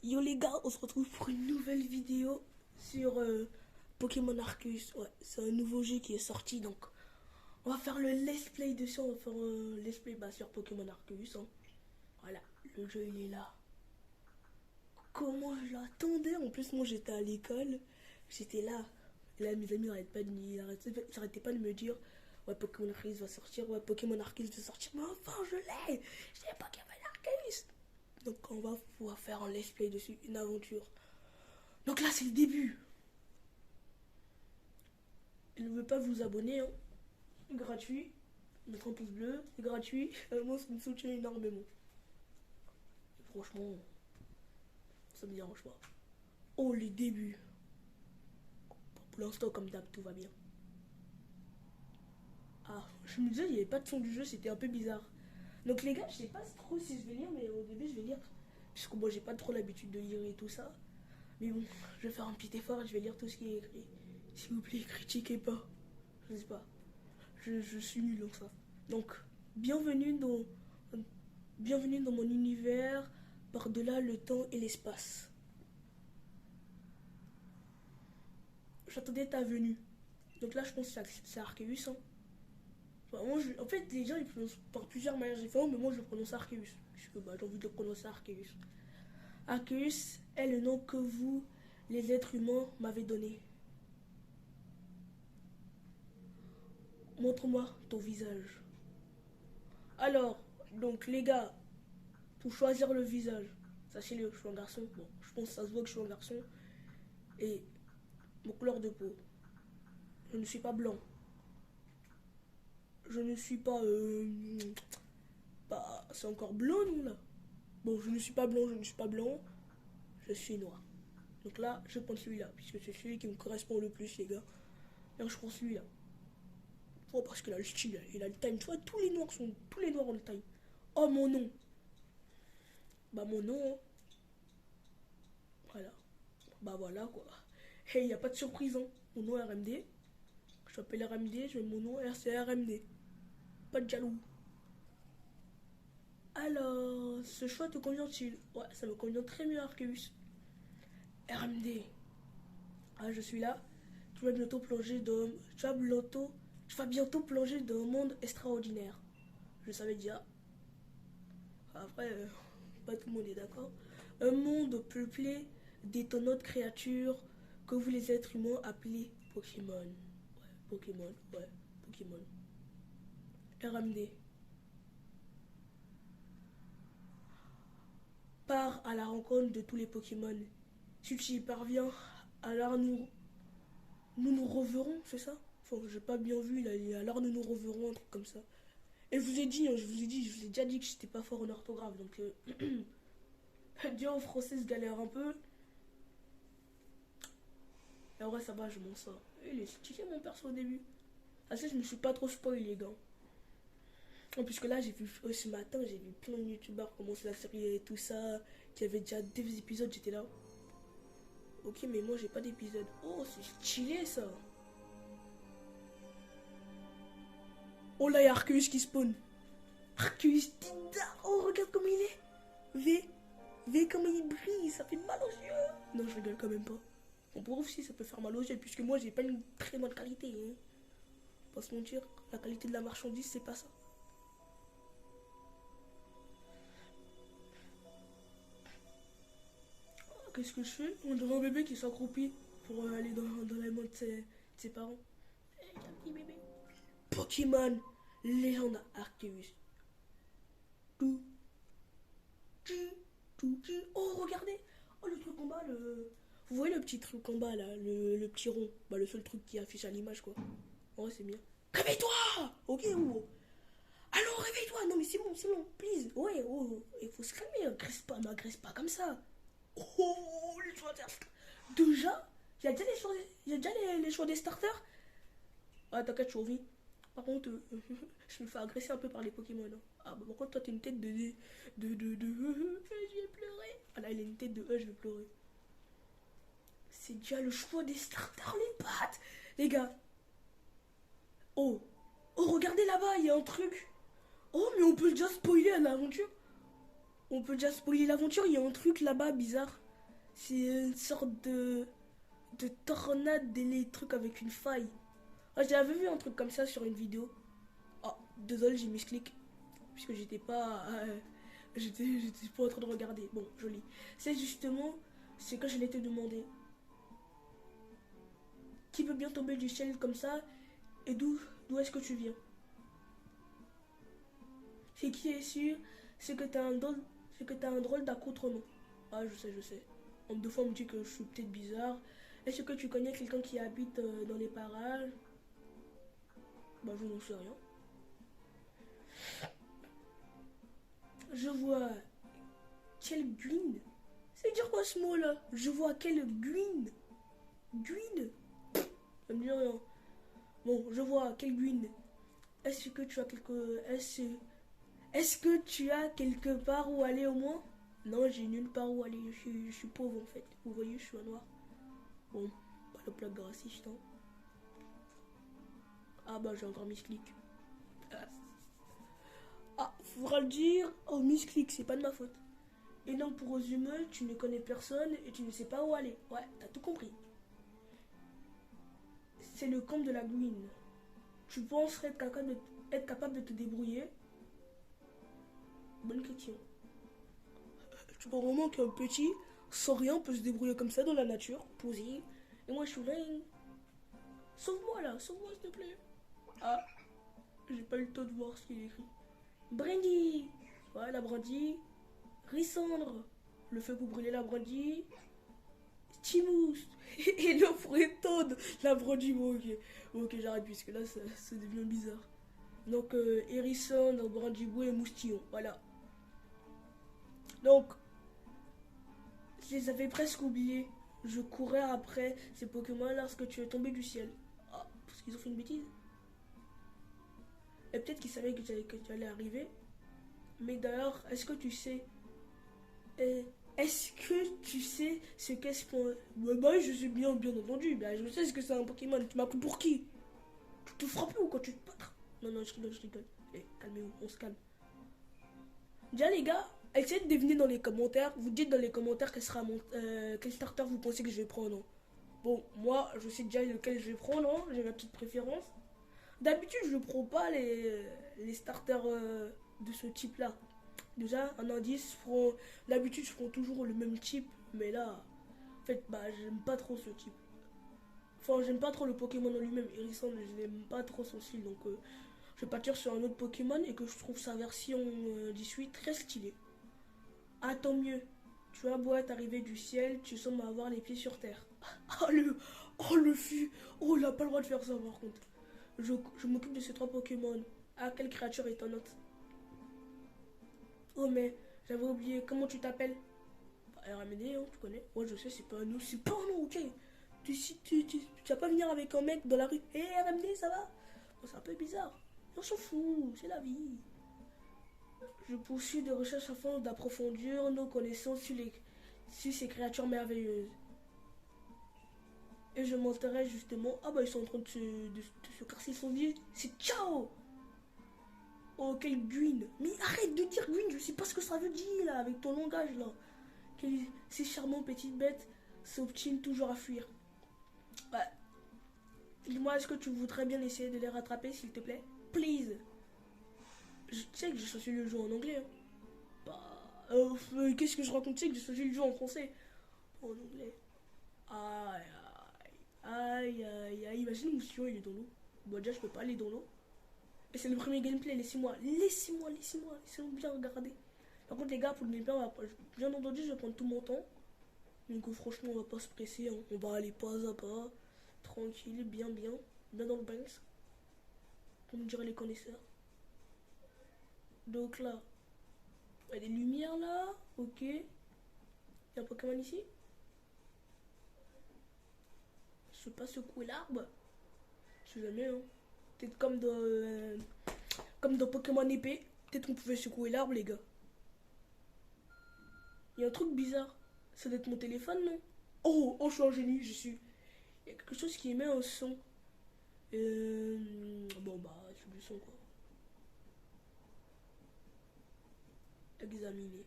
Yo les gars, on se retrouve pour une nouvelle vidéo sur Pokémon Arceus. Ouais, c'est un nouveau jeu qui est sorti, donc on va faire le let's play dessus. On va faire un let's play sur Pokémon Arceus. Hein. Voilà, le jeu il est là. Comment je l'attendais. En plus, moi j'étais à l'école, j'étais là. Et là, mes amis n'arrêtaient pas de me dire ouais, Pokémon Arceus va sortir, ouais, Pokémon Arceus va sortir. Mais enfin, je l'ai. J'ai Pokémon Arceus. Donc on va pouvoir faire un let's play dessus, une aventure. Donc là c'est le début. Je ne veux pas vous abonner, hein. Gratuit. Mettre un pouce bleu, c'est gratuit. Moi ça me soutient énormément. Et franchement, ça me dérange pas. Oh les débuts. Pour l'instant comme d'hab tout va bien. Ah, je me disais il n'y avait pas de son du jeu, c'était un peu bizarre. Donc les gars, je sais pas trop si je vais lire, mais au début je vais lire. Puisque moi j'ai pas trop l'habitude de lire et tout ça. Mais bon, je vais faire un petit effort et je vais lire tout ce qui est écrit. S'il vous plaît, critiquez pas. Je sais pas. Je suis nul en ça. Donc, bienvenue dans, bienvenue dans mon univers, par-delà le temps et l'espace. J'attendais ta venue. Donc là, je pense que c'est Arceus. Hein. Enfin, en fait, les gens ils prononcent par plusieurs manières différentes, mais moi je prononce Arceus. Puisque j'ai envie de prononcer Arceus. Arceus est le nom que vous, les êtres humains, m'avez donné. Montre-moi ton visage. Alors, donc les gars, pour choisir le visage, sachez-le, je suis un garçon. Bon, je pense que ça se voit que je suis un garçon. Et mon couleur de peau, je ne suis pas blanc. Je ne suis pas... bah, c'est encore blanc, non, là. Bon, je ne suis pas blanc, je ne suis pas blanc. Je suis noir. Donc là, je prends celui-là, puisque c'est celui qui me correspond le plus, les gars. Et je prends celui-là. Oh, parce qu'il a le style, il a le time. Tu vois, tous les noirs ont le time. Oh, mon nom. Bah, mon nom, hein. Voilà. Bah, voilà, quoi. Et il n'y a pas de surprise, hein. Mon nom est RMD. Je m'appelle RMD, je mets mon nom RC RMD. Pas de jaloux. Alors, ce choix te convient-il? Ouais, ça me convient très bien, Arceus. RMD. Ah, je suis là. Tu vas bientôt plonger dans... Tu vas bientôt plonger dans un monde extraordinaire. Je savais déjà. Après, pas tout le monde est d'accord. Un monde peuplé d'étonnantes créatures que vous les êtres humains appelez Pokémon. Ouais, Pokémon, ouais, Pokémon. RMD. Part à la rencontre de tous les Pokémon. Si tu y parviens, alors nous reverrons, c'est ça? Enfin, j'ai pas bien vu, il a dit alors nous reverrons, un truc comme ça. Et je vous ai dit, hein, je vous ai déjà dit que j'étais pas fort en orthographe, donc dire en français je galère un peu. Et en vrai ça va, je m'en sors. Il est stylé mon perso au début. Ah ça, je me suis pas trop spoil les gars. En plus que là j'ai vu ce matin, j'ai vu plein de youtubeurs commencer la série et tout ça, qui avait déjà des épisodes, j'étais là. Ok mais moi j'ai pas d'épisode. Oh c'est stylé ça. Oh là il y a Arceus qui spawn. Arceus Tinda. Oh regarde comment il est. V comment il brille, ça fait mal aux yeux. Non je rigole quand même pas. On pourrait aussi ça peut faire mal aux yeux puisque moi j'ai pas une très bonne qualité. Hein. Pas se mentir, la qualité de la marchandise c'est pas ça. Qu'est-ce que je fais? On dirait un bébé qui s'accroupit pour aller dans la main de ses parents. Hey, un petit bébé. Pokémon, légende Arceus. Tout, tout. Oh, regardez. Oh, le truc en bas, le... Vous voyez le petit truc en bas, là, le petit rond. Bah, le seul truc qui affiche à l'image, quoi. En vrai, c'est bien. Réveille-toi. Ok, oh. Allô, réveille-toi. Non, mais c'est bon, please. Ouais, oh, il faut se calmer. M'agresse pas comme ça. Oh, les choix des... Déjà, il y a déjà les choix des starters. Ah, t'inquiète, je survis. Par contre, je me fais agresser un peu par les Pokémon. Hein. Ah, bah, par contre, toi, t'as une tête je vais pleurer. Ah là, il a une tête de je vais pleurer. C'est déjà le choix des starters, les pattes. Les gars. Oh. Oh, regardez là-bas, il y a un truc. Oh, mais on peut déjà spoiler l'aventure. On peut déjà spoiler l'aventure, il y a un truc là-bas bizarre. C'est une sorte de tornade électrique avec une faille. Ah, j'avais vu un truc comme ça sur une vidéo. Oh, désolé, j'ai mis ce clic. Puisque j'étais pas en train de regarder. Bon, joli. C'est justement ce que je l'ai te demandé. Qui peut bien tomber du ciel comme ça? Et d'où est-ce que tu viens? C'est qui est sûr? C'est que t'as un drôle d'accoutrement. Ah, je sais. En deux fois, on me dit que je suis peut-être bizarre. Est-ce que tu connais quelqu'un qui habite dans les parages? Bah, je n'en sais rien. Je vois quel green. C'est dire quoi ce mot-là? Je vois quel green. Green? Ça me dit rien. Bon, je vois quel green. Est-ce que tu as Est-ce que tu as quelque part où aller au moins? Non, j'ai nulle part où aller. Je suis pauvre en fait. Vous voyez, je suis un noir. Bon, pas le plaque raciste. Hein. Ah bah, j'ai encore mis ce clic. Ah, faudra le dire. Oh, mis ce clic, c'est pas de ma faute. Et non, pour résumer, tu ne connais personne et tu ne sais pas où aller. Ouais, t'as tout compris. C'est le camp de la Green. Tu penserais être capable de te débrouiller? Bonne question. Tu penses vraiment qu'un petit, sans rien, peut se débrouiller comme ça dans la nature, posé? Et moi, je suis là. Sauve-moi là, sauve-moi s'il te plaît. Ah, j'ai pas eu le temps de voir ce qu'il écrit. Brandy. Ouais, la brandy. Rissandre. Le feu pour brûler la brandy. Stimous. Et le pour étendre la brandy. Bon, ok. Bon, ok, j'arrête puisque là, ça devient bizarre. Donc, hérisson, brandibou et moustillon. Voilà. Donc, je les avais presque oubliés. Je courais après ces Pokémon lorsque tu es tombé du ciel. Ah, parce qu'ils ont fait une bêtise. Et peut-être qu'ils savaient que tu allais arriver. Mais d'ailleurs, est-ce que tu sais... Est-ce que tu sais ce qu'est-ce qu'on... Bah, je sais bien entendu. Bah, je sais ce que c'est un Pokémon. Tu m'as pris pour qui? Tu te frappes ou quand tu te battes? Non, non, je rigole. Eh, calmez-vous, on se calme. Déjà, les gars, essayez de deviner dans les commentaires. Vous dites dans les commentaires quel starter vous pensez que je vais prendre. Bon, moi, je sais déjà lequel je vais prendre. Hein. J'ai ma petite préférence. D'habitude, je ne prends pas les starters de ce type-là. Déjà, un indice, d'habitude, je prends toujours le même type. Mais là, en fait, bah, j'aime pas trop ce type. Enfin, j'aime pas trop le Pokémon en lui-même. Hérisson, je n'aime pas trop son style. Donc, je vais partir sur un autre Pokémon et que je trouve sa version 18 très stylée. Ah, tant mieux. Tu as beau être arrivé du ciel, tu sembles avoir les pieds sur terre. Oh, le fût. Oh, il a pas le droit de faire ça, par contre. Je m'occupe de ces trois Pokémon. Ah, quelle créature est ton autre? Oh, mais j'avais oublié. Comment tu t'appelles? RMD, hein, tu connais. Ouais, je sais, c'est pas un nom. C'est pas un nom, ok. Tu vas pas venir avec un mec dans la rue. Hé, RMD, ça va? Bon, c'est un peu bizarre. On s'en fout, c'est la vie. Je poursuis des recherches afin d'approfondir nos connaissances sur ces créatures merveilleuses. Et je m'intéresse justement. Ah bah ils sont en train de se casser son vie. C'est ciao. Oh quel green. Mais arrête de dire green, je sais pas ce que ça veut dire là avec ton langage là. Ces charmantes petites bêtes s'obstinent toujours à fuir. Ouais. Dis-moi, est-ce que tu voudrais bien essayer de les rattraper s'il te plaît? Please. Je sais que j'ai choisi le jeu en anglais. Hein. Bah, qu'est-ce que je raconte? C'est que j'ai choisi le jeu en français. En anglais. Aïe, aïe. Imagine Moustillon, il est dans l'eau. Bon, déjà, je peux pas aller dans l'eau. Et c'est le premier gameplay, laissez-moi bien regarder. Par contre, les gars, pour le gameplay, bien entendu, je vais prendre tout mon temps. Donc, franchement, on va pas se presser. Hein. On va aller pas à pas. Tranquille, bien dans le Banks. Comme diraient les connaisseurs. Donc là, il y a des lumières là. Ok. Il y a un Pokémon ici. Je sais pas secouer l'arbre. Je sais jamais, hein. Peut-être comme dans Pokémon épée. Peut-être qu'on pouvait secouer l'arbre, les gars. Il y a un truc bizarre. Ça doit être mon téléphone, non? Oh, je suis un génie, je suis. Il y a quelque chose qui émet un son. Bon, bah, c'est du son, quoi. Examiner.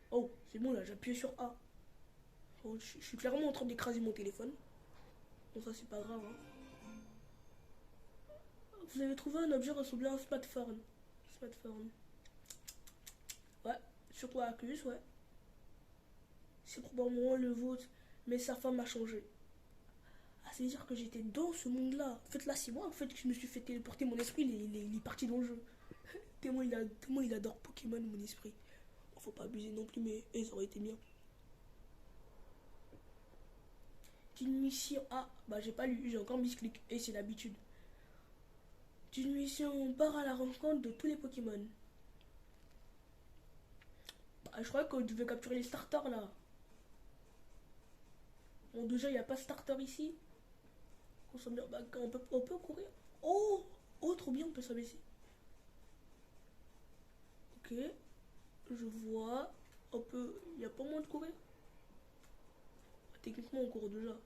Oh, c'est bon, là, j'ai appuyé sur A. Oh, je suis clairement en train d'écraser mon téléphone. Bon, ça, c'est pas grave. Hein. Vous avez trouvé un objet ressemblant à un smartphone. Smartphone. Ouais, surtout Arcus, ouais. C'est probablement le vôtre, mais sa femme a changé. Ah, ça veut dire que j'étais dans ce monde-là. En fait, là, c'est moi, en fait, que je me suis fait téléporter. Mon esprit, il est parti dans le jeu. Tellement il adore Pokémon, mon esprit. Bon, faut pas abuser non plus, mais ça aurait été bien. D'une mission... Ah, bah j'ai pas lu, j'ai encore misclick. Et c'est l'habitude. D'une mission, on part à la rencontre de tous les Pokémon. Bah, je crois qu'on devait capturer les starters, là. Bon, déjà, il n'y a pas starter ici. Bah, on peut courir. Oh, oh, trop bien, on peut s'abaisser. Ok, je vois. On peut... Il n'y a pas moins de courir. Techniquement, on court déjà.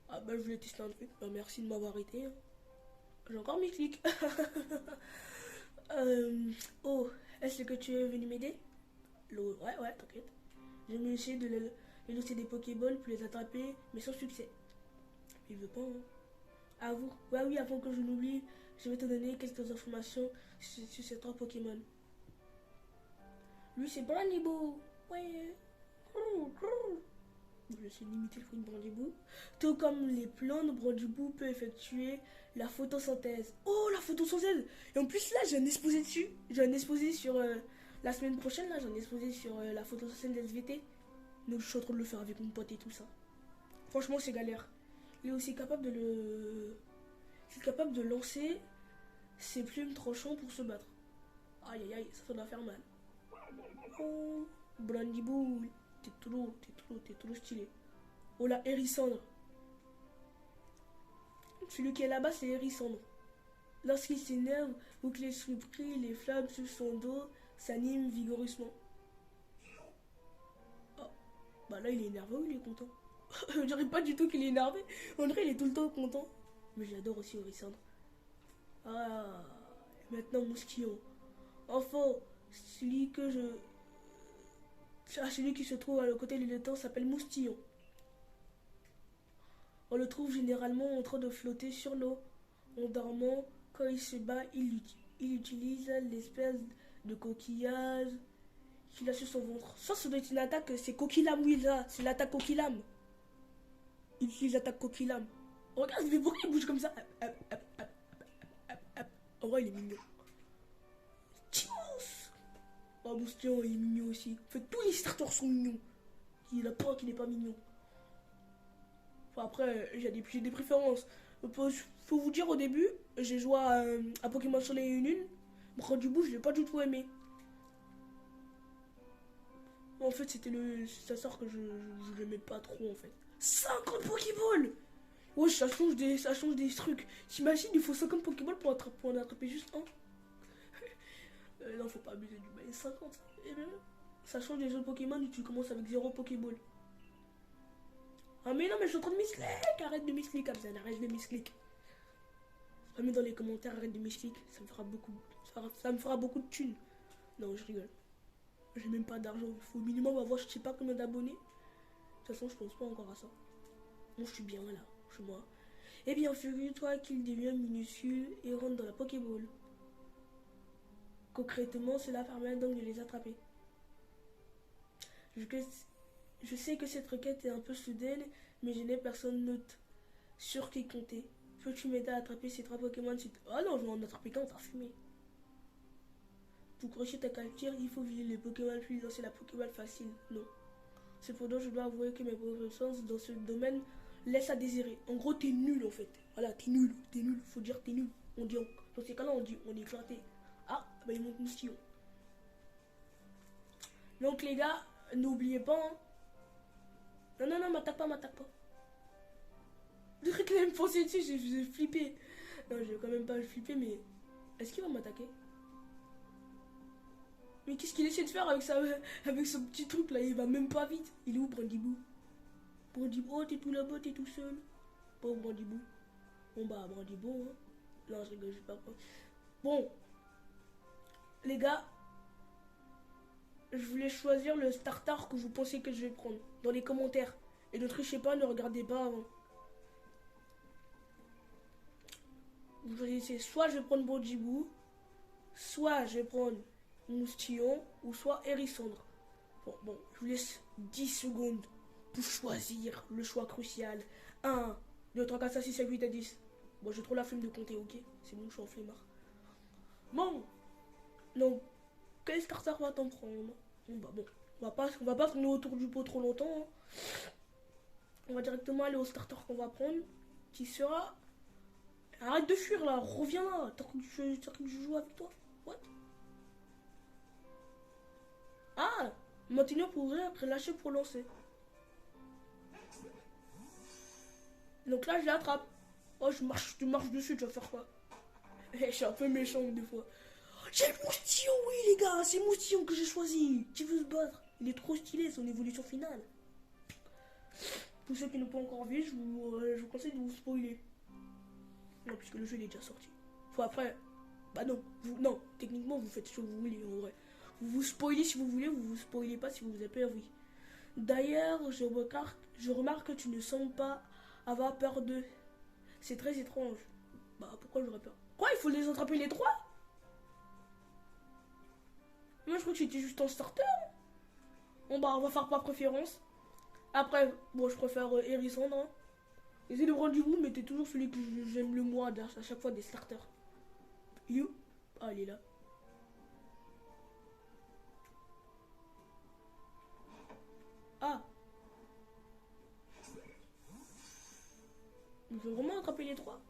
Ah bah, je voulais tester un truc. Bah, merci de m'avoir arrêté. Hein. J'ai encore mis clics. Oh, est-ce que tu es venu m'aider? Ouais, t'inquiète. J'ai mis essayer de les lancer des Pokéballs pour les attraper, mais sans succès. Il veut pas, hein. Ah vous? Ouais, oui, avant que je n'oublie, je vais te donner quelques informations sur ces trois Pokémon. Lui, c'est Brandibou. Ouais. Je suis limité le fruit de Brandibou. Tout comme les plantes, Brandibou peut effectuer la photosynthèse. Oh, la photosynthèse! Et en plus, là, j'ai un exposé dessus. J'ai un exposé sur... la semaine prochaine, là, j'ai un exposé sur la photosynthèse SVT. Donc, je suis en train de le faire avec mon pote et tout ça. Franchement, c'est galère. Il est aussi capable de le... Il est capable de lancer ses plumes tranchants pour se battre. Aïe, aïe, aïe, ça doit faire mal. Oh, Brandibou, t'es trop stylé. Oh là, Hérissandre. Celui qui est là-bas, c'est Hérissandre. Lorsqu'il s'énerve ou que les surpris, les flammes sur son dos s'animent vigoureusement. Oh, bah là, il est énervé ou il est content? Je dirais pas du tout qu'il est énervé. En vrai, il est tout le temps content. Mais j'adore aussi Hérissandre. Ah, maintenant Moustillon. Enfin, celui que je... Ah, celui qui se trouve à côté de l'étang s'appelle Moustillon. On le trouve généralement en train de flotter sur l'eau. En dormant, quand il se bat, il utilise l'espèce de coquillage qu'il a sur son ventre. Ça doit être une attaque, c'est Coquillam, oui, là. C'est l'attaque Coquillam. Il utilise l'attaque Coquillam. Oh, regarde, mais pourquoi il bouge comme ça? En vrai, il est mignon. Oh, Moustillon, il est mignon aussi. En fait, tous les starters sont mignons. Il n'y en a pas qui n'est pas mignon. Enfin, après, j'ai des préférences. Faut vous dire, au début, j'ai joué à Pokémon Soleil et Lune. Brandibou, je l'ai pas du tout aimé. En fait, ça sort que je l'aimais pas trop, en fait. 50 Pokéballs! Ouais, ça change des trucs. T'imagines, il faut 50 Pokéballs pour en attraper juste un. Non, faut pas abuser du bail. 50. Et bien, ça change des autres Pokémon où tu commences avec 0 Pokéball. Ah mais non, mais je suis en train de misclick. Arrête de misclick, Abzan, arrête de misclick. Mets dans les commentaires, arrête de misclick. Ça me fera beaucoup. Ça me fera beaucoup de thunes. Non, je rigole. J'ai même pas d'argent. Il faut au minimum avoir je sais pas combien d'abonnés. De toute façon, je pense pas encore à ça. Bon, je suis bien là, chez moi. Eh bien, figure-toi qu'il devient minuscule et rentre dans la Pokéball. Concrètement, cela permet donc de les attraper. Je sais que cette requête est un peu soudaine, mais je n'ai personne d'autre sur qui compter. Peux-tu m'aider à attraper ces trois Pokémon? Ah non, je vais en attraper qu'un, t'as fumé. Pour crocher ta capture, il faut viser les Pokémon puis lancer la Pokéball facile. Non. Cependant, je dois avouer que mes connaissances dans ce domaine laissent à désirer. En gros, t'es nul en fait. Voilà, t'es nul. Faut dire t'es nul. Dans ces cas-là, on est éclaté. Ah, bah il monte Moustillon. Donc les gars, n'oubliez pas. Hein. Non, m'attaque pas. Le truc, il allait me foncer dessus, j'ai flippé. Non, je vais quand même pas flipper, mais... Est-ce qu'il va m'attaquer? Mais qu'est-ce qu'il essaie de faire avec son petit truc là? Il va même pas vite. Il est où, Brandibou? Brandibou, oh, t'es tout là-bas, t'es tout seul. Bon, Brandibou. Bon, bah, Brandibou, hein. Non, je rigole, je sais pas quoi. Bon. Les gars. je voulais choisir le starter que vous pensez que je vais prendre dans les commentaires. Et ne trichez pas, ne regardez pas avant. Vous choisissez soit je vais prendre Bojibou, soit je vais prendre Moustillon, ou soit Hérissandre. Bon, je vous laisse 10 secondes pour choisir le choix crucial. 1, 2, 3, 4, 5, 6, 7, 8 à 10. Bon, j'ai trop la flemme de compter, ok? C'est bon, je suis en flemmard. Bon, donc, quel starter va-t-on prendre? Bon, on va pas tourner autour du pot trop longtemps. Hein. On va directement aller au starter qu'on va prendre, qui sera... Arrête de fuir là, reviens là, t'as cru que je joue avec toi? What? Ah, maintenir pour ouvrir, après lâcher pour lancer. Donc là, je l'attrape. Oh, je marche dessus, tu vas faire quoi? Je suis un peu méchant des fois. J'ai le moustillon, oui les gars, c'est moustillon que j'ai choisi. Qui veut se battre? Il est trop stylé, son évolution finale. Pour ceux qui n'ont pas encore vu, je vous conseille de vous spoiler. Non, puisque le jeu il est déjà sorti. Faut après... Bah non, non, techniquement vous faites ce que vous voulez en vrai. Vous vous spoilez si vous voulez, vous vous spoilez pas si vous avez peur, oui. D'ailleurs, je remarque que tu ne sembles pas avoir peur d'eux. C'est très étrange. Bah pourquoi j'aurais peur? Quoi, il faut les attraper les trois? Moi je crois que j'étais juste en starter. Bon bah on va faire par préférence. Après, bon je préfère Hérissandre. Hein. Essayez de prendre du goût, mais t'es toujours celui que j'aime le moins à chaque fois des starters. You? Ah, il est là. Ah. Il veut vraiment attraper les trois?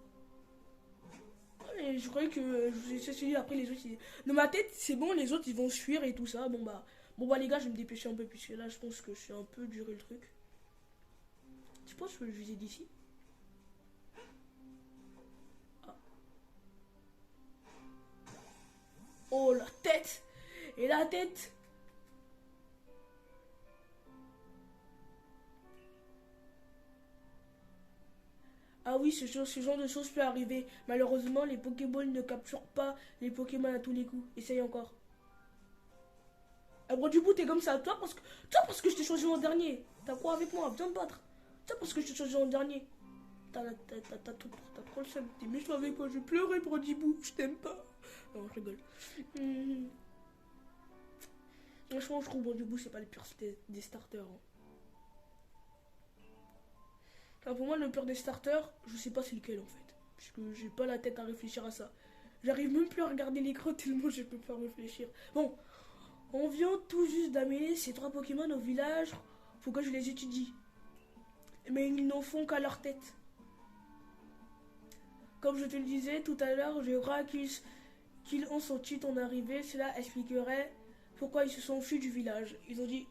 Et je croyais que c'est celui après les autres. Dans ma tête, c'est bon, les autres ils vont fuir et tout ça. Bon bah les gars, je vais me dépêcher un peu puisque là je pense que je suis un peu duré le truc. Tu penses que je peux le viser d'ici? Ah. Oh la tête! Et la tête! Ah oui, ce genre de choses peut arriver. Malheureusement, les Pokéballs ne capturent pas les Pokémon à tous les coups. Essaye encore. Ah bon, du coup, t'es comme ça. Toi, parce que je t'ai choisi en dernier. T'as quoi avec moi? Viens te battre. Toi, parce que je t'ai choisi en dernier. T'as trop le seum. T'es méchant avec moi. Je vais pleurer, Brodibou. Je t'aime pas. Non, je rigole. Franchement, je trouve Brodibou, c'est pas le pire des starters. Hein. Enfin, pour moi, le pire des starters, je sais pas c'est lequel en fait. Puisque j'ai pas la tête à réfléchir à ça. J'arrive même plus à regarder l'écran tellement je peux pas réfléchir. Bon, on vient tout juste d'amener ces trois Pokémon au village. Faut que je les étudie. Mais ils n'en font qu'à leur tête. Comme je te le disais tout à l'heure, je crois qu'ils ont senti ton arrivée. Cela expliquerait pourquoi ils se sont fuis du village. Ils ont dit,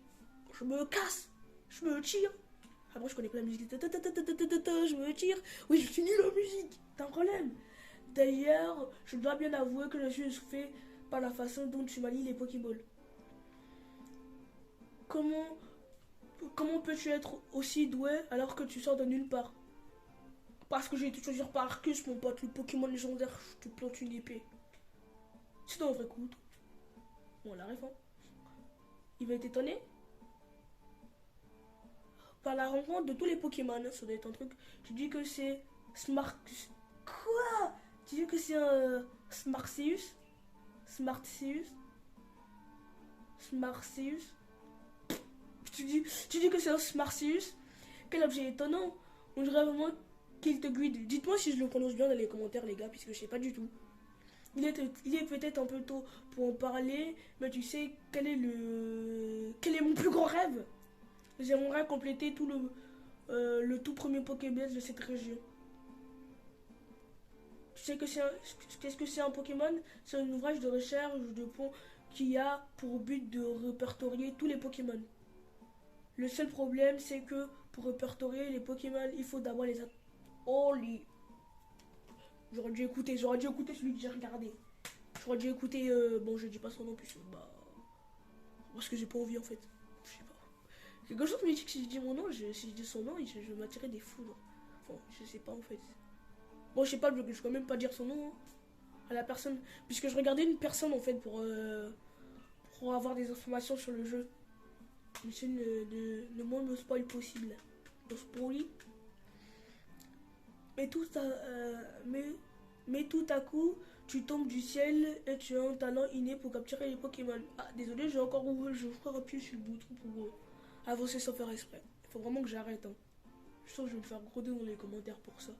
je me casse, je me tire. Après, je connais pas la musique. Je me tire. Oui, je suis nul en musique. T'as un problème. D'ailleurs, je dois bien avouer que je suis essoufflé par la façon dont tu manies les Pokéballs. Comment peux-tu être aussi doué alors que tu sors de nulle part? Parce que j'ai été choisir par Arcus, mon pote, le Pokémon légendaire. Je te plante une épée. C'est un vrai coup. Bon, la ref, hein. Il va être étonné par la rencontre de tous les Pokémon. Ça doit être un truc. Tu dis que c'est Smart... Quoi? Tu dis que c'est un Smartseus? Smartseus? Smartseus? Tu dis que c'est un Smartseus? Quel objet étonnant. On dirait vraiment qu'il te guide. Dites-moi si je le prononce bien dans les commentaires, les gars, puisque je sais pas du tout. Il est peut-être un peu tôt pour en parler, mais tu sais quel est mon plus grand rêve? J'aimerais compléter tout le tout premier Pokéball de cette région. Tu sais que qu'est-ce que c'est un Pokémon? C'est un ouvrage de recherche de pont qui a pour but de répertorier tous les Pokémon. Le seul problème, c'est que pour répertorier les Pokémon, il faut d'abord les... Oh, les... J'aurais dû écouter celui que j'ai regardé. J'aurais dû écouter... Bon, je dis pas son nom, puisque... Parce que j'ai pas envie, en fait. Je sais pas. Quelque chose me dit que si je dis mon nom, si je dis son nom, je vais m'attirer des foudres. Enfin, je sais pas, en fait. Bon, je sais pas, je vais quand même pas dire son nom. Hein, à la personne... Puisque je regardais une personne, en fait, pour pour avoir des informations sur le jeu. J'essaie le moins de spoil possible. De spoiler. Mais tout à coup, tu tombes du ciel et tu as un talent inné pour capturer les Pokémon. Ah, désolé, j'ai encore appuyé sur le bouton pour avancer sans faire exprès. Il faut vraiment que j'arrête. Hein. Je sens que je vais me faire broder dans les commentaires pour ça.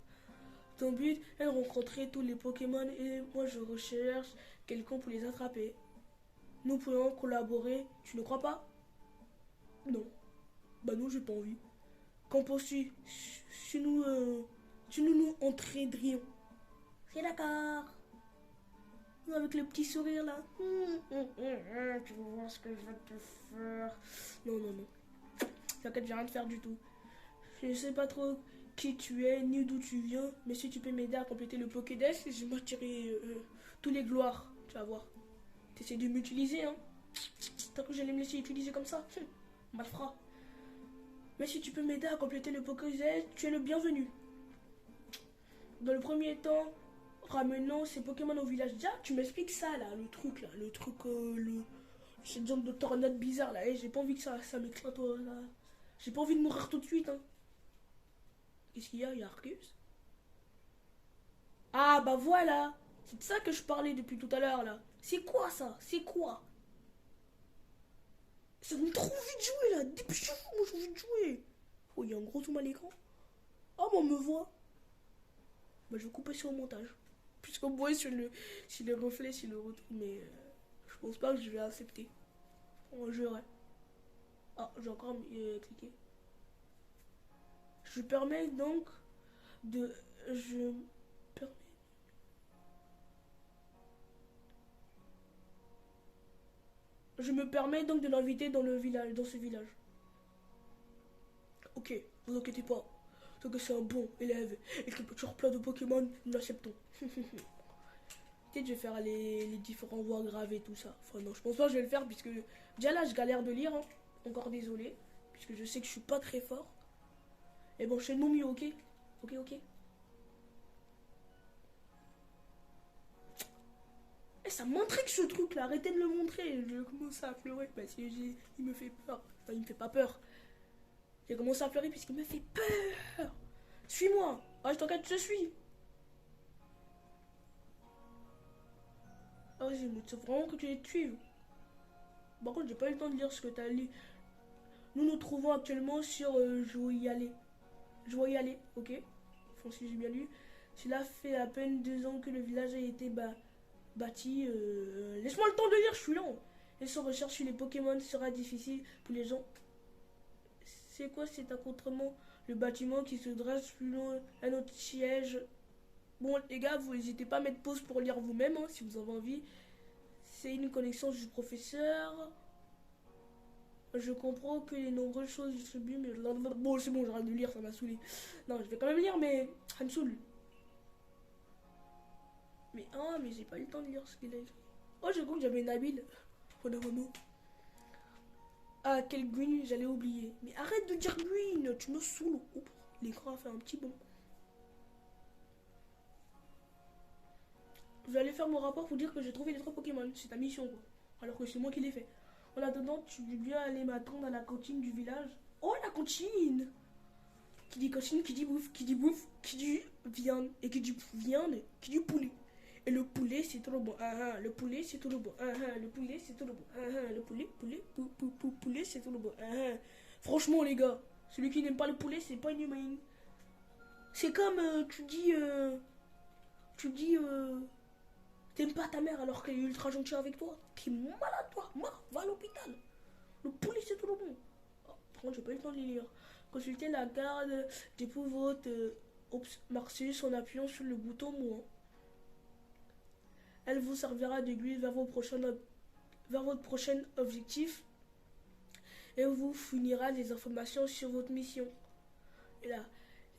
Ton but est de rencontrer tous les Pokémon et moi je recherche quelqu'un pour les attraper. Nous pourrions collaborer, tu ne crois pas? Non. Bah non, j'ai pas envie. Qu'en penses-tu si nous entraînerions? C'est d'accord. Avec le petit sourire là. Tu vas voir ce que je vais te faire. Non, non, non. T'inquiète, je vais rien te faire du tout. Je ne sais pas trop qui tu es, ni d'où tu viens, mais si tu peux m'aider à compléter le Pokédex, je vais m'attirer tous les gloires. Tu vas voir. T'essaies de m'utiliser, hein. T'as cru que j'allais me laisser utiliser comme ça? Malfrat. Mais si tu peux m'aider à compléter le Pokédex, tu es le bienvenu. Dans le premier temps, ramenons ces Pokémon au village. Déjà, tu m'expliques ça là, cette genre de tornade bizarre là. Et j'ai pas envie que ça m'éclate là. J'ai pas envie de mourir tout de suite. Hein. Qu'est-ce qu'il y a? Il y a Arceus. Ah bah voilà. C'est de ça que je parlais depuis tout à l'heure là. C'est quoi ça? C'est quoi? Ça me donne trop envie de jouer là. Dépêchez-vous, moi j'ai envie de jouer. Oh, il y a un gros zoom à l'écran. Oh, mais on me voit. Bah je vais couper sur le montage. Puisqu'on voit sur le reflet, sur le retour. Mais je pense pas que je vais accepter. On jouerait. Ah, j'ai encore cliqué. Je permets donc de... Je me permets donc de l'inviter dans ce village. Ok, vous inquiétez pas. Tant que c'est un bon élève et qu'il peut toujours plein de Pokémon, nous l'acceptons. Peut-être je vais faire les différents voix graves et tout ça. Enfin non, je pense pas que je vais le faire puisque déjà là je galère de lire. Hein. Encore désolé. Puisque je sais que je suis pas très fort. Et bon, je fais de mon mieux, ok? Ok, ok. Et ça m'intrigue ce truc là, arrêtez de le montrer. Je commence à pleurer parce qu'il me fait peur. Enfin, il me fait pas peur. J'ai commencé à pleurer puisqu'il me fait peur. Suis-moi. Ah, je t'enquête, je te suis. Ah, vas-y, mais tu sais vraiment que tu les suives. Par contre, j'ai pas eu le temps de lire ce que t'as lu. Nous nous trouvons actuellement sur Joyale. Joyale, ok? Enfin, si j'ai bien lu. Cela fait à peine 2 ans que le village a été bâti. Laisse-moi le temps de lire, je suis lent. Et sans recherche sur les Pokémon sera difficile pour les gens. C'est quoi cet accoutrement? Le bâtiment qui se dresse plus loin à notre siège. Bon, les gars, vous n'hésitez pas à mettre pause pour lire vous-même, hein, si vous avez envie. C'est une connexion du professeur. Je comprends que les nombreuses choses distribuent, mais... Bon, c'est bon, j'arrête de lire, ça m'a saoulé. Non, je vais quand même lire, mais ça me saoule. Mais, mais j'ai pas eu le temps de lire ce qu'il a écrit. Oh, j'ai cru que j'avais Nabil. Oh, non, maman. Ah, quel green, j'allais oublier. Mais arrête de dire green, tu me saoules. L'écran a fait un petit bond. Je vais aller faire mon rapport pour dire que j'ai trouvé les 3 Pokémon. C'est ta mission, quoi. Alors que c'est moi qui l'ai fait. En attendant, tu veux bien aller m'attendre à la cantine du village. Oh, la cantine! Qui dit cantine, qui dit bouffe, qui dit viande, et qui dit viande, qui dit poulet. Et le poulet, c'est trop bon. Le poulet, c'est trop bon. Le poulet, c'est trop bon. Le poulet, c'est trop bon. Franchement, les gars, celui qui n'aime pas le poulet, c'est pas une humaine. C'est comme tu dis, t'aimes pas ta mère alors qu'elle est ultra gentille avec toi. T'es malade, toi. Va à l'hôpital. Le poulet, c'est trop bon. Oh, par contre, j'ai pas eu le temps de les lire. Consultez la garde des pauvres Marcus en appuyant sur le bouton moins. Elle vous servira d'aiguille vers votre prochain objectif et vous fournira des informations sur votre mission. Et là,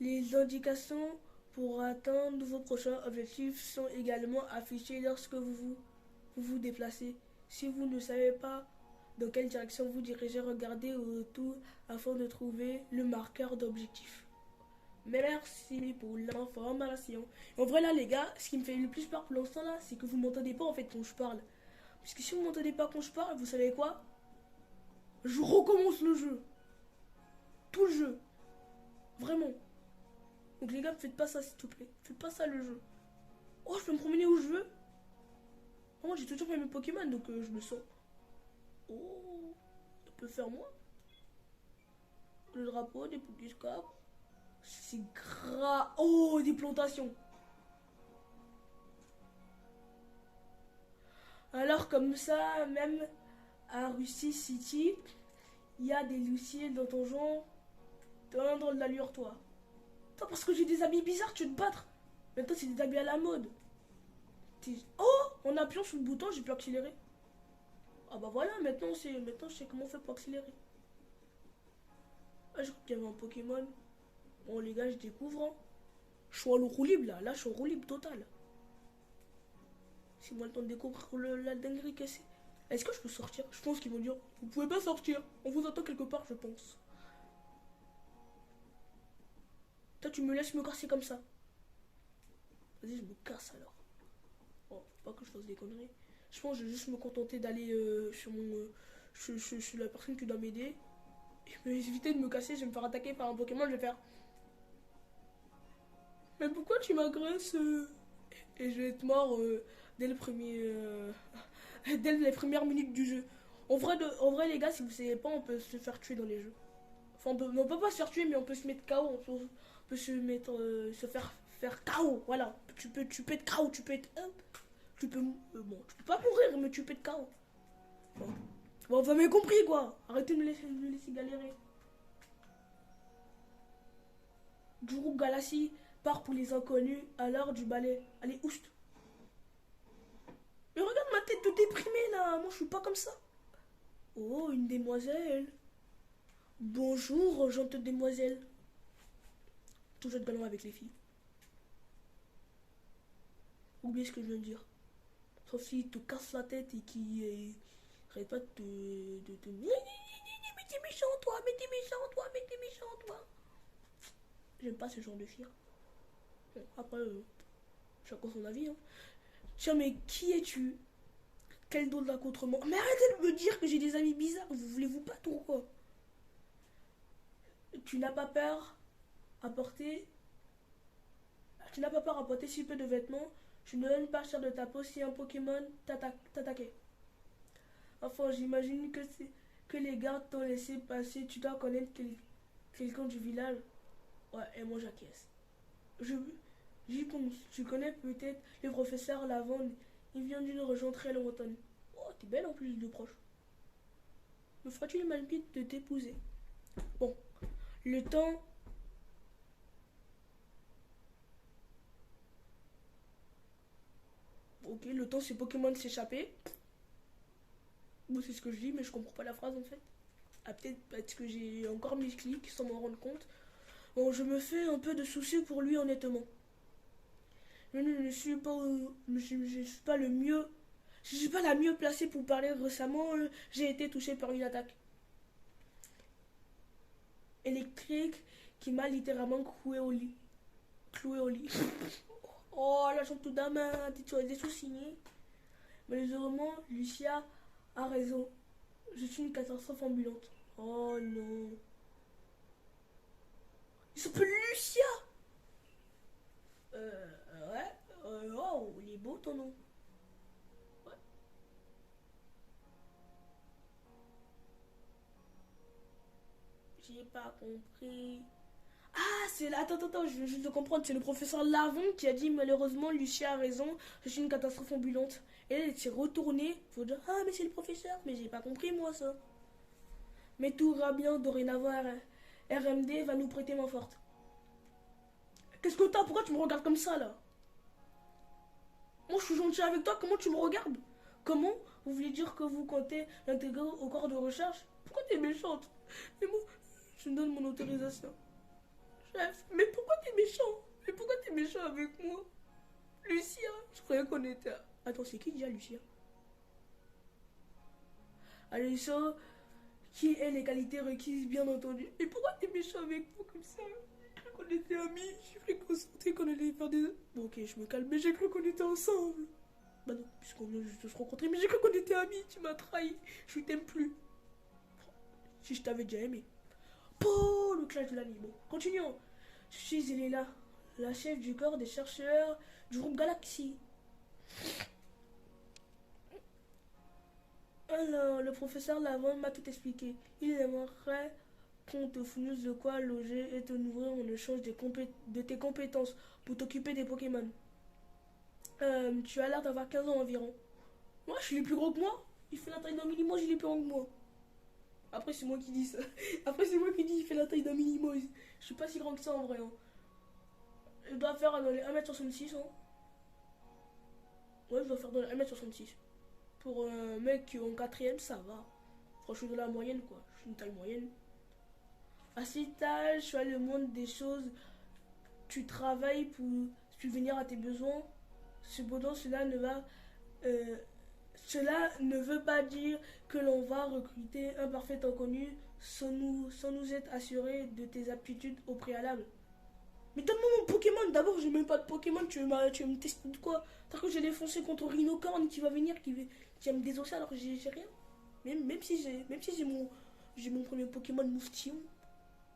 les indications pour atteindre vos prochains objectifs sont également affichées lorsque vous déplacez. Si vous ne savez pas dans quelle direction vous dirigez, regardez autour afin de trouver le marqueur d'objectif. Merci pour l'information. En vrai là les gars, ce qui me fait le plus peur pour l'instant là, c'est que vous m'entendez pas en fait quand je parle. Parce que si vous m'entendez pas quand je parle, vous savez quoi? Je recommence le jeu. Tout le jeu. Vraiment. Donc les gars, faites pas ça s'il te plaît. Faites pas ça le jeu. Oh, je peux me promener où je veux. Oh, moi j'ai toujours fait mes Pokémon, donc je me sens. Oh, ça peut faire moi. Le drapeau, des Pokéscope. C'est grave. Oh, des plantations. Alors comme ça, même à Rusty City, il y a des Luciers dans ton genre. T'as dans de l'allure, toi. Toi, parce que j'ai des habits bizarres, tu veux te battre. Maintenant, c'est des habits à la mode. Oh, en appuyant sur le bouton, j'ai pu accélérer. Ah bah voilà, maintenant, je sais comment on fait pour accélérer. Ah, je crois qu'il y avait un Pokémon. Bon, les gars, je découvre. Hein. Je suis en roue libre, là. Là, je suis en roue libre total. C'est moi le temps de découvrir la dinguerie que c'est. Est-ce que je peux sortir? Je pense qu'ils vont dire, vous pouvez pas sortir. On vous attend quelque part, je pense. Toi, tu me laisses me casser comme ça. Vas-y, je me casse alors. Oh, faut pas que je fasse des conneries. Je pense que je vais juste me contenter d'aller sur mon... je suis la personne qui doit m'aider. Et je vais éviter de me casser, je vais me faire attaquer par un Pokémon, je vais faire... Mais pourquoi tu m'agresses Et je vais être mort dès le premier... dès les premières minutes du jeu. En vrai, les gars, si vous savez pas, on peut se faire tuer dans les jeux. Enfin, on peut pas se faire tuer, mais on peut se mettre KO. On peut se mettre... se faire KO, voilà. Tu peux être KO, tu peux être... tu peux... bon, tu peux pas mourir, mais tu peux être KO. Bon, vous m'avez compris, quoi. Arrêtez de me laisser galérer. Juru Galassi part pour les inconnus à l'heure du balai. Allez, oust. Mais regarde ma tête de déprimée, là. Moi, je suis pas comme ça. Oh, une demoiselle. Bonjour, gentille demoiselle. Toujours de galant avec les filles. Oubliez ce que je viens de dire. Sauf s'il te casse la tête et qui arrête pas de te... Mais t'es méchant, toi, mais t'es méchant, toi, mais t'es méchant, toi. J'aime pas ce genre de filles. Bon, après, chacun son avis. Hein. Tiens, mais qui es-tu? Quel dos de la contre moi? Mais arrêtez de me dire que j'ai des amis bizarres. Vous voulez-vous pas tout quoi? Tu n'as pas peur à porter... Tu n'as pas peur à porter si peu de vêtements. Tu ne donnes pas cher de ta peau si un Pokémon t'attaquait. Enfin, j'imagine que les gardes t'ont laissé passer. Tu dois connaître quelqu'un du village. Ouais, et moi j'acquiesce. J'y pense. Tu connais peut-être le professeur Lavande. Il vient d'une région très lointaine. Oh, t'es belle en plus de proche. Me feras-tu le malpite de t'épouser? Bon, le temps... Ok, le temps c'est Pokémon s'échapper. Bon, c'est ce que je dis, mais je comprends pas la phrase en fait. Ah, peut-être parce que j'ai encore mis clics sans m'en rendre compte. Bon, je me fais un peu de soucis pour lui honnêtement. Je ne suis pas, je suis pas le mieux. Je suis pas la mieux placée pour parler. Récemment, j'ai été touchée par une attaque électrique qui m'a littéralement cloué au lit. Cloué au lit. Oh, la chante d'âme, tu as des soucis. Malheureusement, Lucia a raison. Je suis une catastrophe ambulante. Oh non. Il s'appelle Lucia. Ouais. Oh, il est beau ton nom. Ouais. J'ai pas compris. Ah, c'est là. Attends, je viens juste de comprendre. C'est le professeur Lavon qui a dit malheureusement, Lucia a raison. Je suis une catastrophe ambulante. Et elle s'est retournée. Faut dire, ah, mais c'est le professeur. Mais j'ai pas compris, moi, ça. Mais tout ira bien. Dorénavant, RMD va nous prêter main forte. Qu'est-ce que t'as? Pourquoi tu me regardes comme ça, là? Moi, je suis gentil avec toi. Comment tu me regardes? Comment? Vous voulez dire que vous comptez l'intégrer au corps de recherche? Pourquoi t'es méchante? Mais moi, je me donne mon autorisation. Chef, mais pourquoi t'es méchant? Mais pourquoi t'es méchant avec moi? Lucia, je croyais qu'on était... Attends, c'est qui déjà Lucia? Lucia, qui est les qualités requises, bien entendu. Mais pourquoi t'es méchant avec moi comme ça? J'ai cru qu'on était amis, j'ai cru qu'on sentait qu'on allait faire des... Bon, ok, je me calme, mais j'ai cru qu'on était ensemble. Bah non, puisqu'on vient juste de se rencontrer, mais j'ai cru qu'on était amis, tu m'as trahi. Je t'aime plus. Si je t'avais déjà aimé. Oh, le clash de la nuit. Bon, continuons. Je suis Elena, la chef du corps des chercheurs du groupe Galaxy. Alors, le professeur Lavande m'a tout expliqué. Il aimerait qu'on te fournisse de quoi loger et te nourrir en échange de tes compétences pour t'occuper des Pokémon. Tu as l'air d'avoir 15 ans environ. Moi, je suis le plus gros que moi. Il fait la taille d'un mini-moi, il est plus grand que moi. Après, c'est moi qui dis ça. Après, c'est moi qui dis il fait la taille d'un mini-moi. Je suis pas si grand que ça en vrai. Hein. Je dois faire dans les 1m66. Hein. Ouais, je dois faire dans les 1m66. Pour un mec en quatrième, ça va. Franchement, je suis dans la moyenne, quoi. Je suis une taille moyenne. À cet âge, tu as le monde des choses. Tu travailles pour subvenir à tes besoins. Cependant, cela ne veut pas dire que l'on va recruter un parfait inconnu sans nous être assuré de tes aptitudes au préalable. Mais donne-moi mon Pokémon. D'abord, j'ai même pas de Pokémon. Tu veux me tester de quoi? T'as cru que j'ai défoncé contre Rhinocorn qui va venir, qui va me désosser alors que j'ai rien. Même si j'ai mon premier Pokémon Moustillon,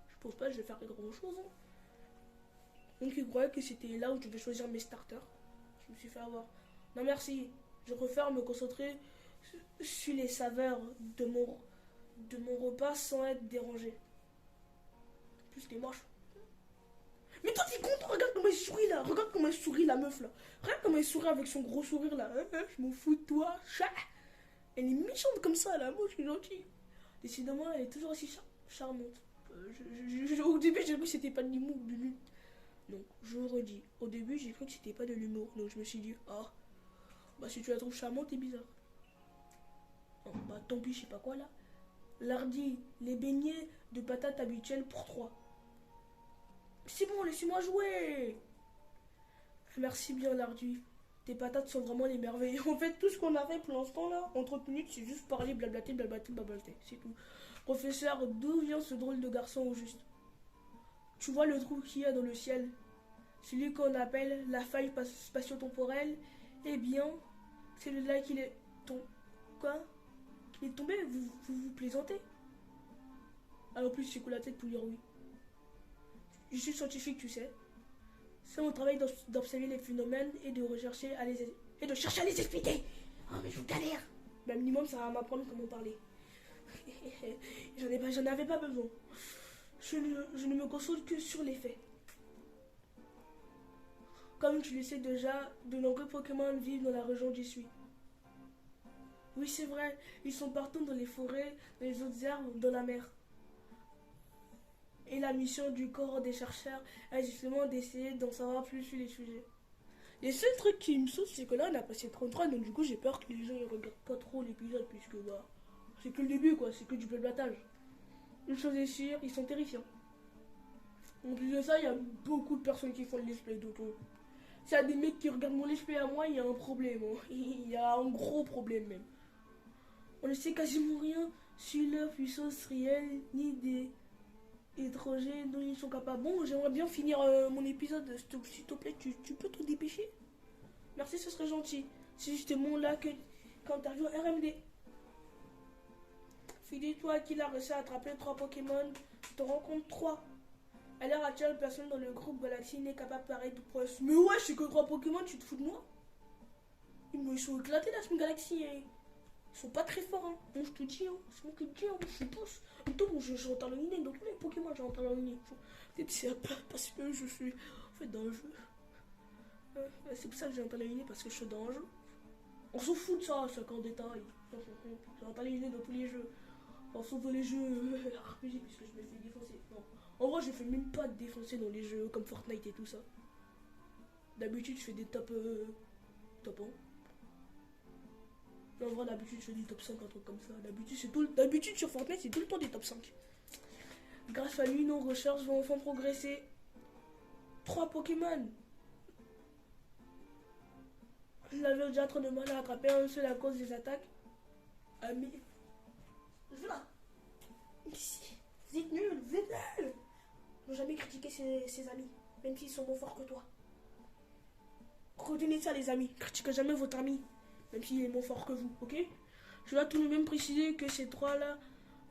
je pense pas que je vais faire grand chose. Hein. Donc il croyait que c'était là où je devais choisir mes starters. Je me suis fait avoir. Non merci. Je préfère me concentrer sur les saveurs de mon repas sans être dérangé. En plus les moches. Mais toi t'es content, regarde comment elle sourit là. Regarde comment elle sourit la meuf là. Regarde comment elle sourit avec son gros sourire là. Je m'en fous de toi. Chat. Elle est méchante comme ça là. Moi je suis gentille. Décidément elle est toujours aussi charmante. Au début j'ai cru que c'était pas de l'humour. Donc je vous redis. Au début j'ai cru que c'était pas de l'humour. Donc je me suis dit ah. Bah si tu la trouves charmante, t'es bizarre. Oh, bah tant pis, je sais pas quoi là. Lardi, les beignets de patates habituelles pour 3. C'est bon, laissez-moi jouer. Merci bien Lardi. Tes patates sont vraiment les merveilles. En fait, tout ce qu'on a fait pour l'instant là, en 30 minutes, c'est juste parler, blablater, c'est tout. Professeur, d'où vient ce drôle de garçon au juste? Tu vois le trou qu'il y a dans le ciel? Celui qu'on appelle la faille spatio-temporelle. Eh bien, c'est le là qu'il est tombé. Quoi? Qu'il est tombé? Vous plaisantez? Alors en plus, j'ai coulé la tête pour dire oui. Je suis scientifique, tu sais. C'est mon travail d'observer les phénomènes et de chercher à les expliquer. Oh, mais je vous galère. Ben, minimum, ça va m'apprendre comment parler. J'en avais pas besoin. Je ne me concentre que sur les faits. Comme tu le sais déjà, de nombreux Pokémon vivent dans la région d'où je suis. Oui, c'est vrai, ils sont partout dans les forêts, dans les autres herbes, dans la mer. Et la mission du corps des chercheurs est justement d'essayer d'en savoir plus sur les sujets. Les seuls trucs qui me sautent, c'est que là, on a passé 33, donc du coup, j'ai peur que les gens ne regardent pas trop l'épisode, puisque bah, c'est que le début, quoi, c'est que du blablatage. Une chose est sûre, ils sont terrifiants. En plus de ça, il y a beaucoup de personnes qui font le let's play, donc s'il y a des mecs qui regardent mon let's play à moi, il y a un problème. Hein. Il y a un gros problème même. On ne sait quasiment rien sur leur puissance réelle, ni des étrangers dont ils sont capables. Bon, j'aimerais bien finir mon épisode. S'il te plaît, tu peux te dépêcher? Merci, ce serait gentil. C'est justement là que quand tu arrives au RMD. Dis-toi qu'il a réussi à attraper 3 Pokémon. Tu te rends compte 3. À l'heure actuelle, personne dans le groupe Galaxy n'est capable de pareil de prouesse. Mais ouais, c'est que 3 Pokémon, tu te fous de moi? Ils sont éclatés là, ce Galaxy. Hein. Ils sont pas très forts. Hein. Bon, je te dis, hein. C'est moi qui te dis, hein. Je pousse. En même temps, j'ai interliné dans tous les Pokémon, j'ai interliné. Peut-être c'est parce que je suis en fait dans le jeu. C'est pour ça que j'ai interliné, parce que je suis dans le jeu. On s'en fout de ça, c'est qu'en détail. J'ai interliné dans tous les jeux. Enfin, sauf dans les jeux RPG, puisque je me fais défoncer. Non. En vrai, je fais même pas défoncer dans les jeux comme Fortnite et tout ça. D'habitude, je fais des top 1. En vrai, d'habitude, je fais du top 5, un truc comme ça. D'habitude, sur Fortnite, c'est tout le temps des top 5. Grâce à lui, nos recherches vont enfin progresser. 3 Pokémon. Je l'avais déjà trop de mal à attraper un seul à cause des attaques. Mais... Voilà. Ici. Vous êtes nuls, vous êtes nuls. Ils n'ont jamais critiqué ses amis, même s'ils sont moins forts que toi. Retenez ça, les amis. Critiquez jamais votre ami. même s'il est moins fort que vous, ok? Je dois tout de même préciser que ces trois-là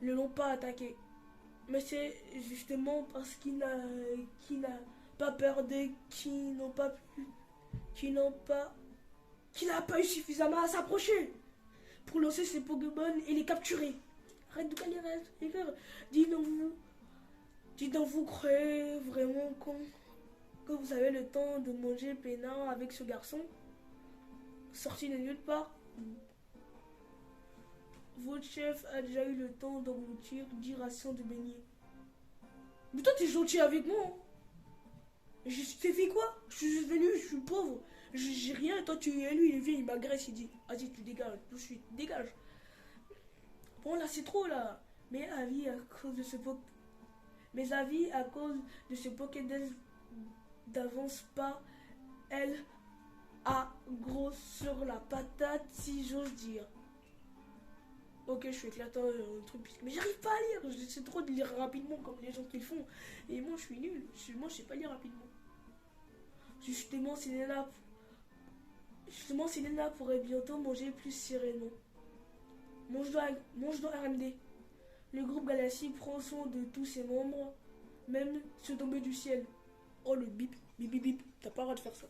ne l'ont pas attaqué. Mais c'est justement parce qu'il n'a pas peur d'eux, qu'il n'a pas eu suffisamment à s'approcher pour lancer ses Pokémon et les capturer. Arrête de galérer, les gars. Dites donc vous croyez vraiment que vous avez le temps de manger peinard avec ce garçon sorti de nulle part? Votre chef a déjà eu le temps d'engloutir 10 rations de beignets. Mais toi t'es gentil avec moi, hein. Je t'ai fait quoi? Je suis juste venu, je suis pauvre. J'ai rien, toi tu es lui, il vient, il m'agresse, il dit vas-y tu dégages, tout de suite, dégage. Bon là c'est trop là. Mes avis à cause de ce Pokédex d'avance pas, elle a gros sur la patate si j'ose dire. Ok, je suis éclatant un truc, mais j'arrive pas à lire, j'essaie trop de lire rapidement comme les gens qui le font. Et moi je suis nul, moi je sais pas lire rapidement. Justement, Selena pourrait bientôt manger plus sereinement. Mange dans RMD. Le groupe Galaxy prend soin de tous ses membres, même ceux tombés du ciel. Oh le bip, bip bip bip, t'as pas le droit de faire ça.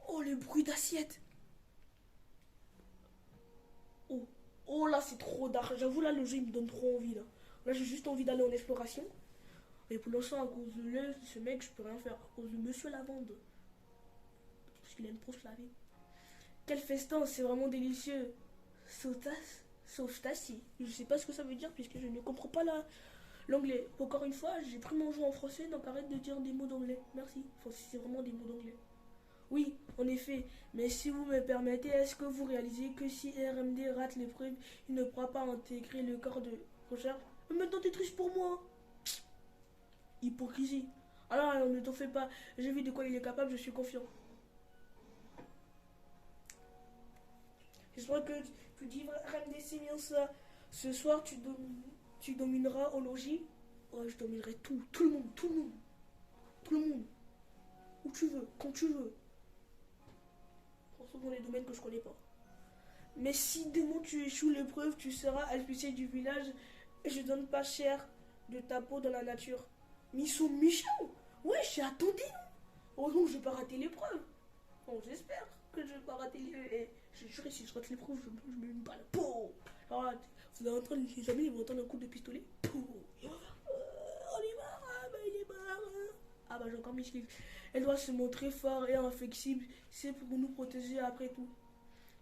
Oh le bruit d'assiette. Oh là c'est trop dark, j'avoue là le jeu il me donne trop envie là. Là j'ai juste envie d'aller en exploration. Et pour l'instant à cause de ce mec je peux rien faire. À cause de Monsieur Lavande. Parce qu'il aime trop se laver. Quel festin, c'est vraiment délicieux. Sauf-tassi. Je sais pas ce que ça veut dire puisque je ne comprends pas l'anglais. Encore une fois, j'ai pris mon jeu en français, donc arrête de dire des mots d'anglais. Merci. Enfin, si c'est vraiment des mots d'anglais. Oui, en effet. Mais si vous me permettez, est-ce que vous réalisez que si RMD rate l'épreuve, il ne pourra pas intégrer le corps de recherche? Mais maintenant t'es triste pour moi. Hypocrisie. Alors, ne t'en fais pas. J'ai vu de quoi il est capable, je suis confiant. J'espère que tu dis RMD, c'est bien ça. Ce soir, tu domineras au logis. Ouais, je dominerai tout le monde, tout le monde. Où tu veux, quand tu veux. Surtout dans les domaines que je connais pas. Mais si demain tu échoues l'épreuve, tu seras expulsé du village et je donne pas cher de ta peau dans la nature. Mais ils sont méchants. Ouais, j'ai attendu. Heureusement que je vais pas rater l'épreuve. Bon, j'espère que je vais pas rater l'épreuve. Je jure, si je rate l'épreuve, je me mets pas la peau. Alors, vous allez entendre, les amis, ils vont entendre un coup de pistolet. On est marre, il est marre. Ah bah j'ai encore mis skills. Elle doit se montrer fort et inflexible. C'est pour nous protéger après tout.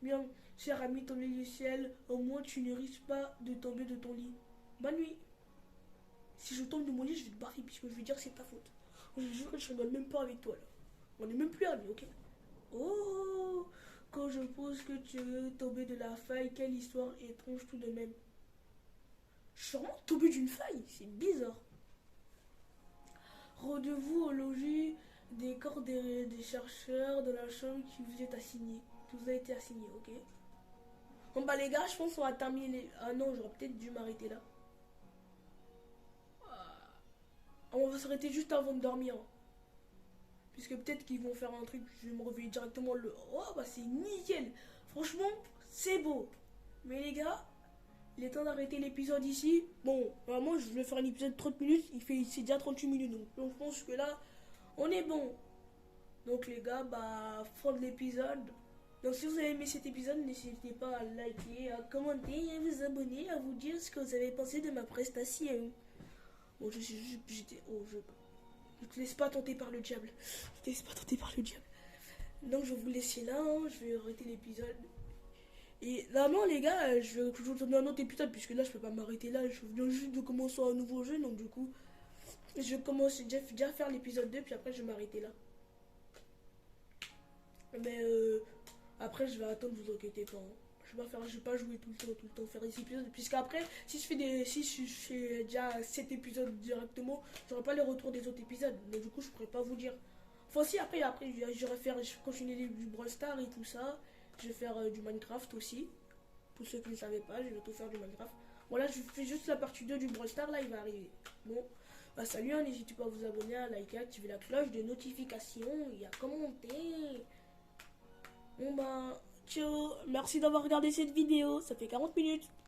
Bien, cher ami tombé du ciel, au moins tu ne risques pas de tomber de ton lit. Bonne nuit. Si je tombe de mon lit, je vais te barrer puisque je vais dire que c'est ta faute. Je jure que je rigole même pas avec toi là. On n'est même plus amis, ok? Oh, quand je pense que tu es tombé de la faille, quelle histoire étrange tout de même. Je suis vraiment tombé d'une faille, c'est bizarre. Rendez-vous au logis des corps des chercheurs de la chambre qui vous est assigné. Qui vous a été assigné, ok? Bon bah les gars, je pense qu'on va terminer. Ah non, j'aurais peut-être dû m'arrêter là. On va s'arrêter juste avant de dormir. Puisque peut-être qu'ils vont faire un truc, je vais me réveiller directement le... Oh bah c'est nickel. Franchement, c'est beau. Mais les gars, il est temps d'arrêter l'épisode ici. Bon, vraiment, je vais faire un épisode de 30 minutes. C'est déjà 38 minutes. Donc je pense que là, on est bon. Donc les gars, bah, fin de l'épisode. Donc si vous avez aimé cet épisode, n'hésitez pas à liker, à commenter, à vous abonner, à vous dire ce que vous avez pensé de ma prestation. Bon, je te laisse pas tenter par le diable. Je te laisse pas tenter par le diable. Donc je vais vous laisser là, hein. Je vais arrêter l'épisode. Et normalement les gars, je vais vous donner un autre épisode puisque là je peux pas m'arrêter là. Je viens juste de commencer un nouveau jeu, donc du coup, je commence déjà à faire l'épisode 2 puis après je vais m'arrêter là. Mais après je vais attendre, vous inquiétez pas. Hein. Je vais pas jouer tout le temps, faire des épisodes. Puisqu'après, si je fais déjà 7 épisodes directement, j'aurai pas les retours des autres épisodes. Donc du coup, je pourrais pas vous dire. Enfin si, après je vais continuer du Brawl Stars et tout ça. Je vais faire du Minecraft aussi. Pour ceux qui ne savaient pas, je vais tout faire du Minecraft. Voilà, je fais juste la partie 2 du Brawl Stars, là il va arriver. Bon, bah salut, hein, n'hésitez pas à vous abonner, à liker, à activer la cloche de notification et à commenter. Bon bah... Ciao. Merci d'avoir regardé cette vidéo. Ça fait 40 minutes.